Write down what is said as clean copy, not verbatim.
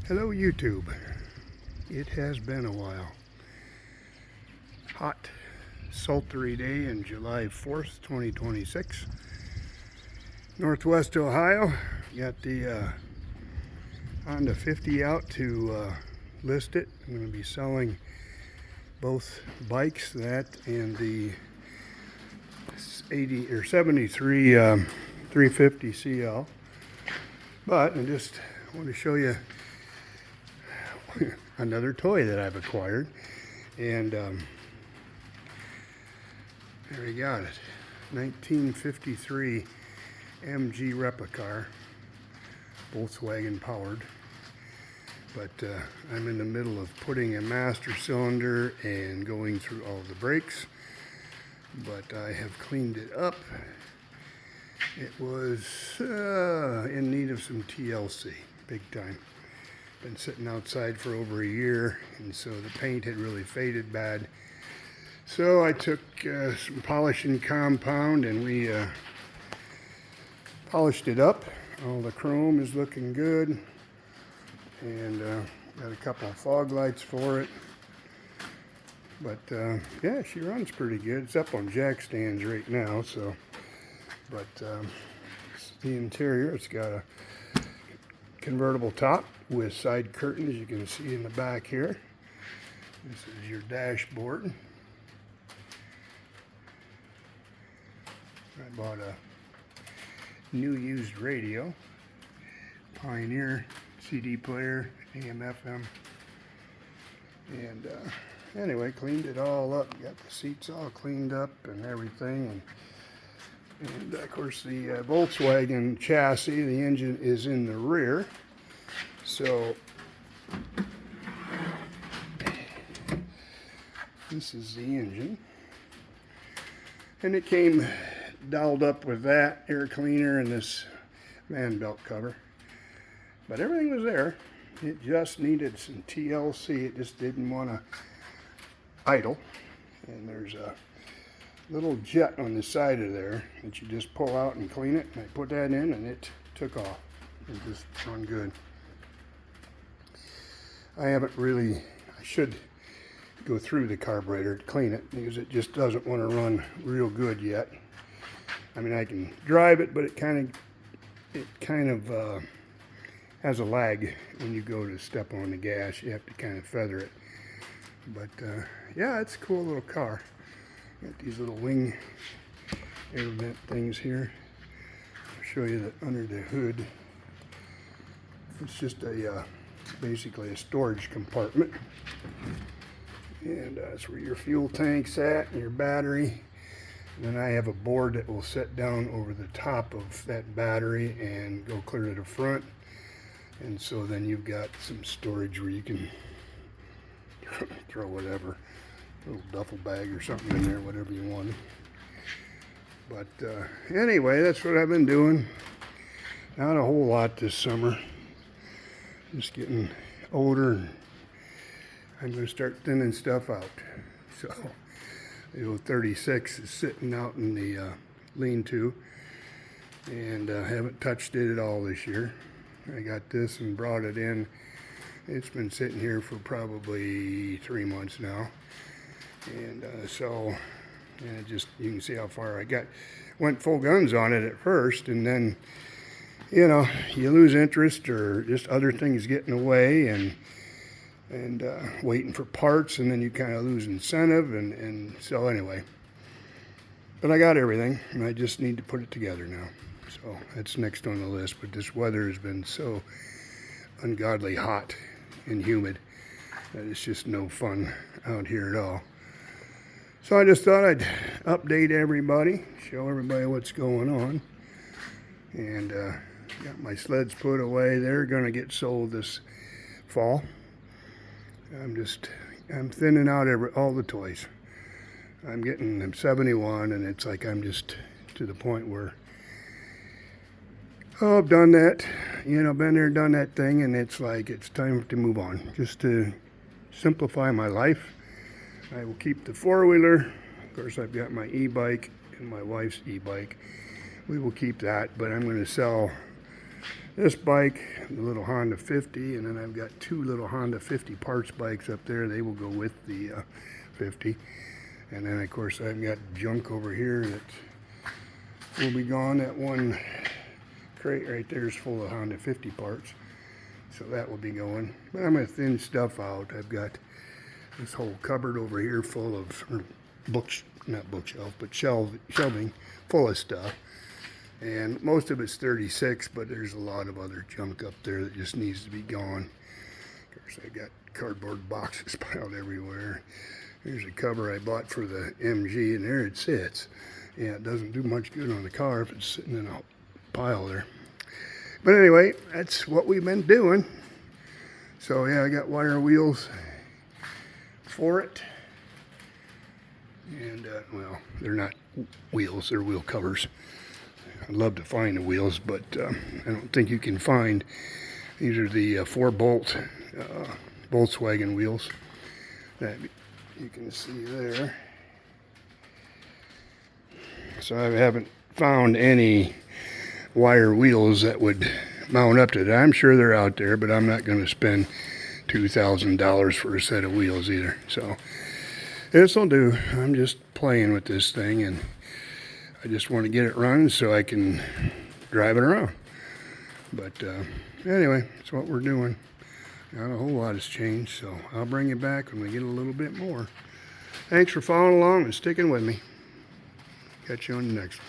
Hello YouTube. It has been a while. Hot, sultry day in July 4th, 2026. Northwest Ohio. Got the Honda 50 out to list it. I'm going to be selling both bikes, that and the 80 or 73 350 CL. But I just want to show you another toy that I've acquired, and there we got it. 1953 MG Replicar, Volkswagen powered, but I'm in the middle of putting a master cylinder and going through all the brakes, but I have cleaned it up. It was in need of some TLC, big time. Been sitting outside for over a year, and so the paint had really faded bad. So I took some polishing compound and we polished it up. All the chrome is looking good, and got a couple of fog lights for it. But yeah, she runs pretty good. It's up on jack stands right now, so. But the interior, it's got a convertible top with side curtains, you can see in the back here. This is your dashboard. I bought a new used radio, Pioneer CD player, AM FM, and anyway, cleaned it all up. Got the seats all cleaned up and everything, and of course the Volkswagen chassis, the engine is in the rear. So this is the engine, and it came dolled up with that air cleaner and this fan belt cover, but everything was there. It just needed some TLC. It just didn't want to idle, and there's a little jet on the side of there that you just pull out and clean it, and I put that in and it took off. It just run good. I haven't really, I should go through the carburetor to clean it because it just doesn't want to run real good yet. I mean, I can drive it, but it kind of has a lag when you go to step on the gas. You have to kind of feather it. But yeah, it's a cool little car. Got these little wing air vent things here. I'll show you that under the hood. It's just a basically a storage compartment, and that's where your fuel tank's at and your battery. And then I have a board that will set down over the top of that battery and go clear to the front, and so then you've got some storage where you can throw whatever, a little duffel bag or something in there, whatever you want. But anyway, that's what I've been doing. Not a whole lot this summer. Just getting older, and I'm going to start thinning stuff out. So the old 36 is sitting out in the lean-to, and haven't touched it at all this year. I got this and brought it in. It's been sitting here for probably 3 months now, and so and it just, you can see how far I got. Went full guns on it at first, and then, you know, you lose interest or just other things get in the way, and waiting for parts, and then you kind of lose incentive, and so anyway. But I got everything, and I just need to put it together now. So that's next on the list. But this weather has been so ungodly hot and humid that it's just no fun out here at all. So I just thought I'd update everybody, show everybody what's going on, and got my sleds put away. They're going to get sold this fall. I'm thinning out all the toys. I'm 71, and it's like I'm just to the point where, oh, I've done that, you know, been there, done that thing, and it's like it's time to move on, just to simplify my life. I will keep the four-wheeler. Of course, I've got my e-bike and my wife's e-bike. We will keep that, but I'm going to sell this bike, the little Honda 50, and then I've got two little Honda 50 parts bikes up there. They will go with the 50. And then, of course, I've got junk over here that will be gone. That one crate right there is full of Honda 50 parts. So that will be going. But I'm going to thin stuff out. I've got this whole cupboard over here full of not bookshelf, but shelving full of stuff. And most of it's 36, but there's a lot of other junk up there that just needs to be gone. Of course, I got cardboard boxes piled everywhere. Here's a cover I bought for the MG, and there it sits. Yeah, it doesn't do much good on the car if it's sitting in a pile there. But anyway, that's what we've been doing. So yeah, I got wire wheels for it. And, well, they're not wheels, they're wheel covers. I'd love to find the wheels, but I don't think you can find. These are the 4-bolt Volkswagen wheels that you can see there. So I haven't found any wire wheels that would mount up to that. I'm sure they're out there, but I'm not going to spend $2,000 for a set of wheels either. So this will do. I'm just playing with this thing, and I just want to get it running so I can drive it around. But anyway, that's what we're doing. Not a whole lot has changed, so I'll bring you back when we get a little bit more. Thanks for following along and sticking with me. Catch you on the next one.